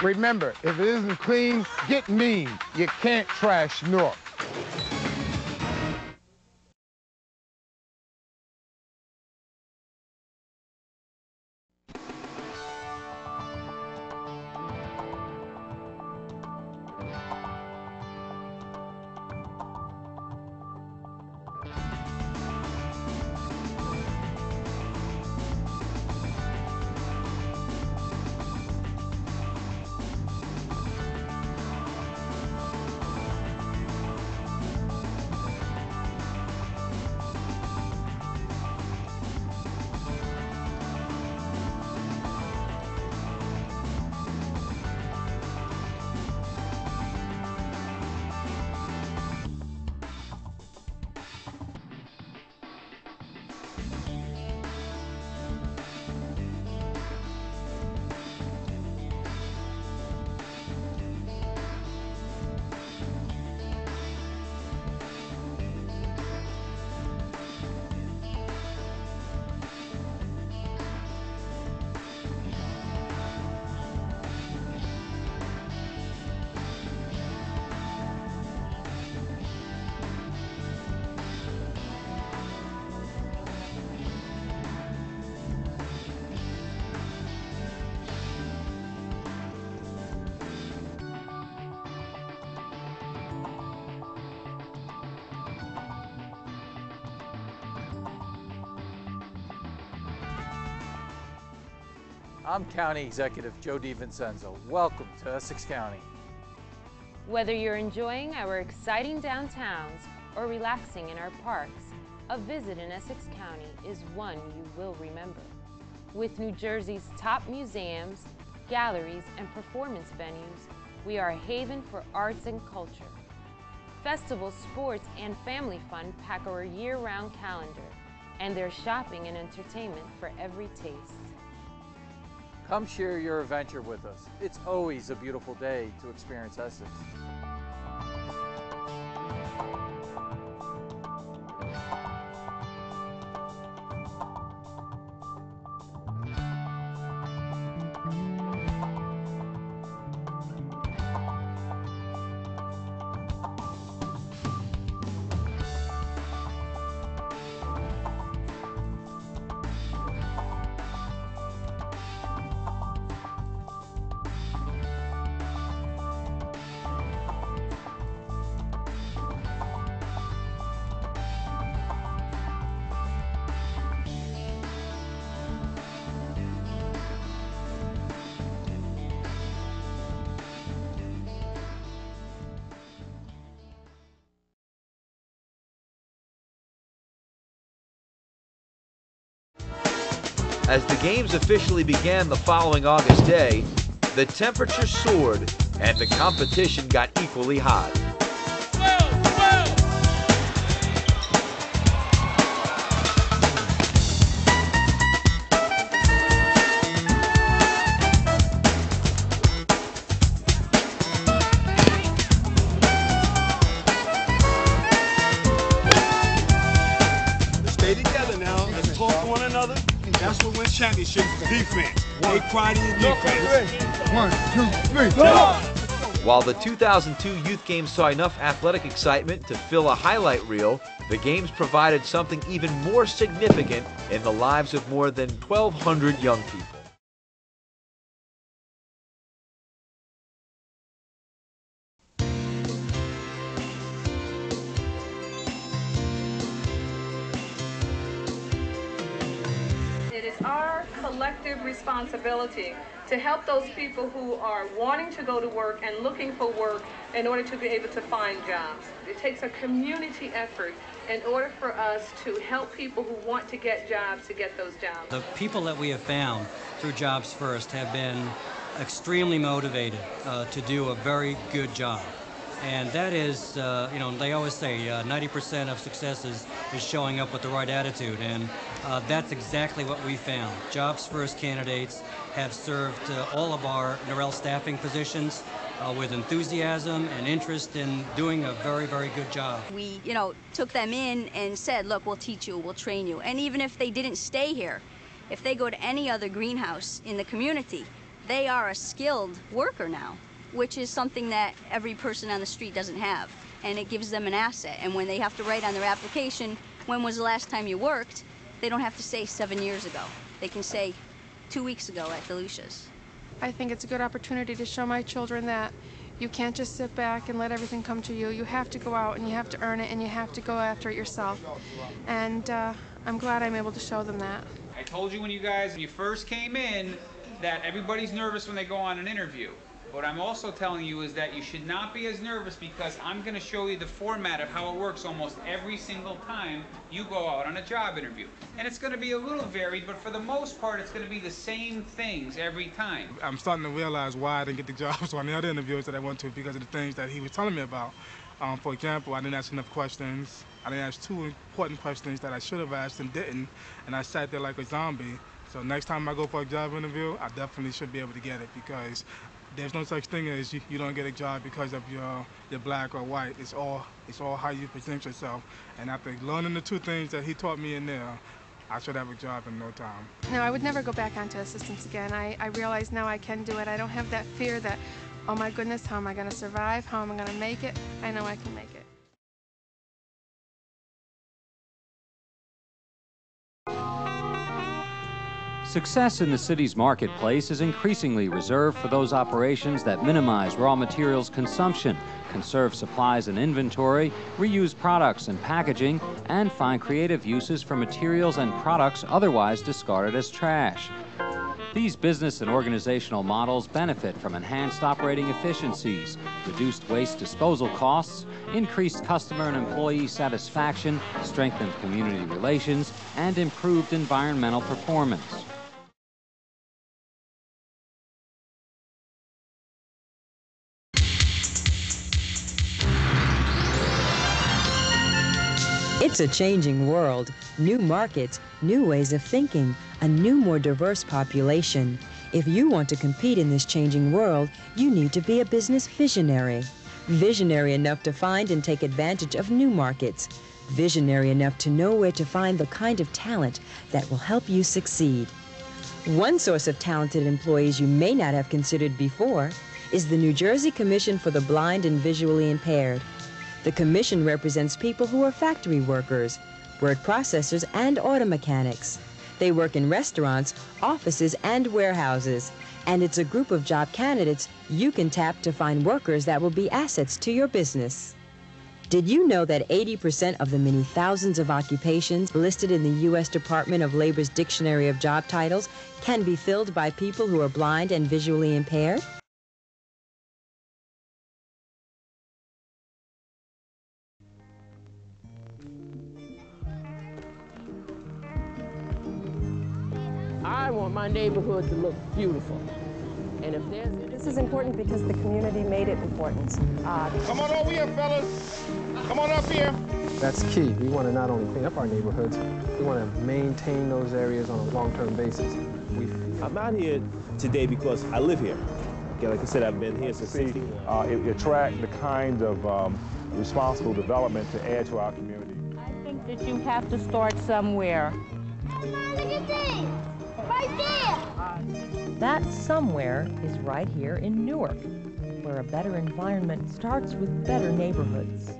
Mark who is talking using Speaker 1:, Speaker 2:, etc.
Speaker 1: Remember, if it isn't clean, get mean. You can't trash Newark.
Speaker 2: I'm County Executive Joe DiVincenzo. Welcome to Essex County.
Speaker 3: Whether you're enjoying our exciting downtowns or relaxing in our parks, a visit in Essex County is one you will remember. With New Jersey's top museums, galleries, and performance venues, we are a haven for arts and culture. Festivals, sports, and family fun pack our year-round calendar, and there's shopping and entertainment for every taste.
Speaker 2: Come share your adventure with us. It's always a beautiful day to experience Essex.
Speaker 4: As the games officially began the following August day, the temperature soared and the competition got equally hot.
Speaker 5: Stay together now. Let's talk to one another. That's what wins championships. Defense. Take pride in your defense.
Speaker 1: 1, 2, 3,
Speaker 5: go!
Speaker 4: While the 2002 Youth Games saw enough athletic excitement to fill a highlight reel, the games provided something even more significant in the lives of more than 1,200 young people.
Speaker 6: It is our collective responsibility to help those people who are wanting to go to work and looking for work in order to be able to find jobs. It takes a community effort in order for us to help people who want to get jobs to get those jobs.
Speaker 7: The people that we have found through Jobs First have been extremely motivated to do a very good job. And that is, you know, they always say 90% of success is showing up with the right attitude, and that's exactly what we found. Jobs First candidates have served all of our Norrell staffing positions with enthusiasm and interest in doing a very, very good job.
Speaker 8: We, you know, took them in and said, look, we'll teach you, we'll train you. And even if they didn't stay here, if they go to any other greenhouse in the community, they are a skilled worker now, which is something that every person on the street doesn't have. And it gives them an asset. And when they have to write on their application, when was the last time you worked, they don't have to say 7 years ago. They can say 2 weeks ago at DeLucia's.
Speaker 9: I think it's a good opportunity to show my children that you can't just sit back and let everything come to you. You have to go out and you have to earn it and you have to go after it yourself. And I'm glad I'm able to show them that.
Speaker 10: I told you when you first came in that everybody's nervous when they go on an interview. What I'm also telling you is that you should not be as nervous because I'm going to show you the format of how it works almost every single time you go out on a job interview. And it's going to be a little varied, but for the most part, it's going to be the same things every time.
Speaker 11: I'm starting to realize why I didn't get the jobs on the other interviews that I went to because of the things that he was telling me about. For example, I didn't ask enough questions. I didn't ask 2 important questions that I should have asked and didn't, and I sat there like a zombie. So next time I go for a job interview, I definitely should be able to get it because there's no such thing as you don't get a job because of you're black or white. It's all how you present yourself. And after learning the 2 things that he taught me in there, I should have a job in no time.
Speaker 9: No, I would never go back onto assistance again. I realize now I can do it. I don't have that fear that, oh my goodness, how am I going to survive? How am I going to make it? I know I can make it.
Speaker 12: Success in the city's marketplace is increasingly reserved for those operations that minimize raw materials consumption, conserve supplies and inventory, reuse products and packaging, and find creative uses for materials and products otherwise discarded as trash. These business and organizational models benefit from enhanced operating efficiencies, reduced waste disposal costs, increased customer and employee satisfaction, strengthened community relations, and improved environmental performance.
Speaker 13: It's a changing world, new markets, new ways of thinking, a new, more diverse population. If you want to compete in this changing world, you need to be a business visionary. Visionary enough to find and take advantage of new markets. Visionary enough to know where to find the kind of talent that will help you succeed. One source of talented employees you may not have considered before is the New Jersey Commission for the Blind and Visually Impaired. The commission represents people who are factory workers, word processors, and auto mechanics. They work in restaurants, offices, and warehouses. And it's a group of job candidates you can tap to find workers that will be assets to your business. Did you know that 80% of the many thousands of occupations listed in the U.S. Department of Labor's Dictionary of Job Titles can be filled by people who are blind and visually impaired?
Speaker 14: I want my neighborhood to look beautiful. And if there's...
Speaker 15: This is important because the community made it important.
Speaker 1: Come on over here, fellas. Come on up here.
Speaker 16: That's key. We want to not only clean up our neighborhoods, we want to maintain those areas on a long-term basis.
Speaker 17: I'm out here today because I live here. Okay, like I said, I've been here since 61.
Speaker 18: It attract the kind of responsible development to add to our community.
Speaker 19: I think that you have to start somewhere.
Speaker 20: Right there!
Speaker 21: That somewhere is right here in Newark, where a better environment starts with better neighborhoods.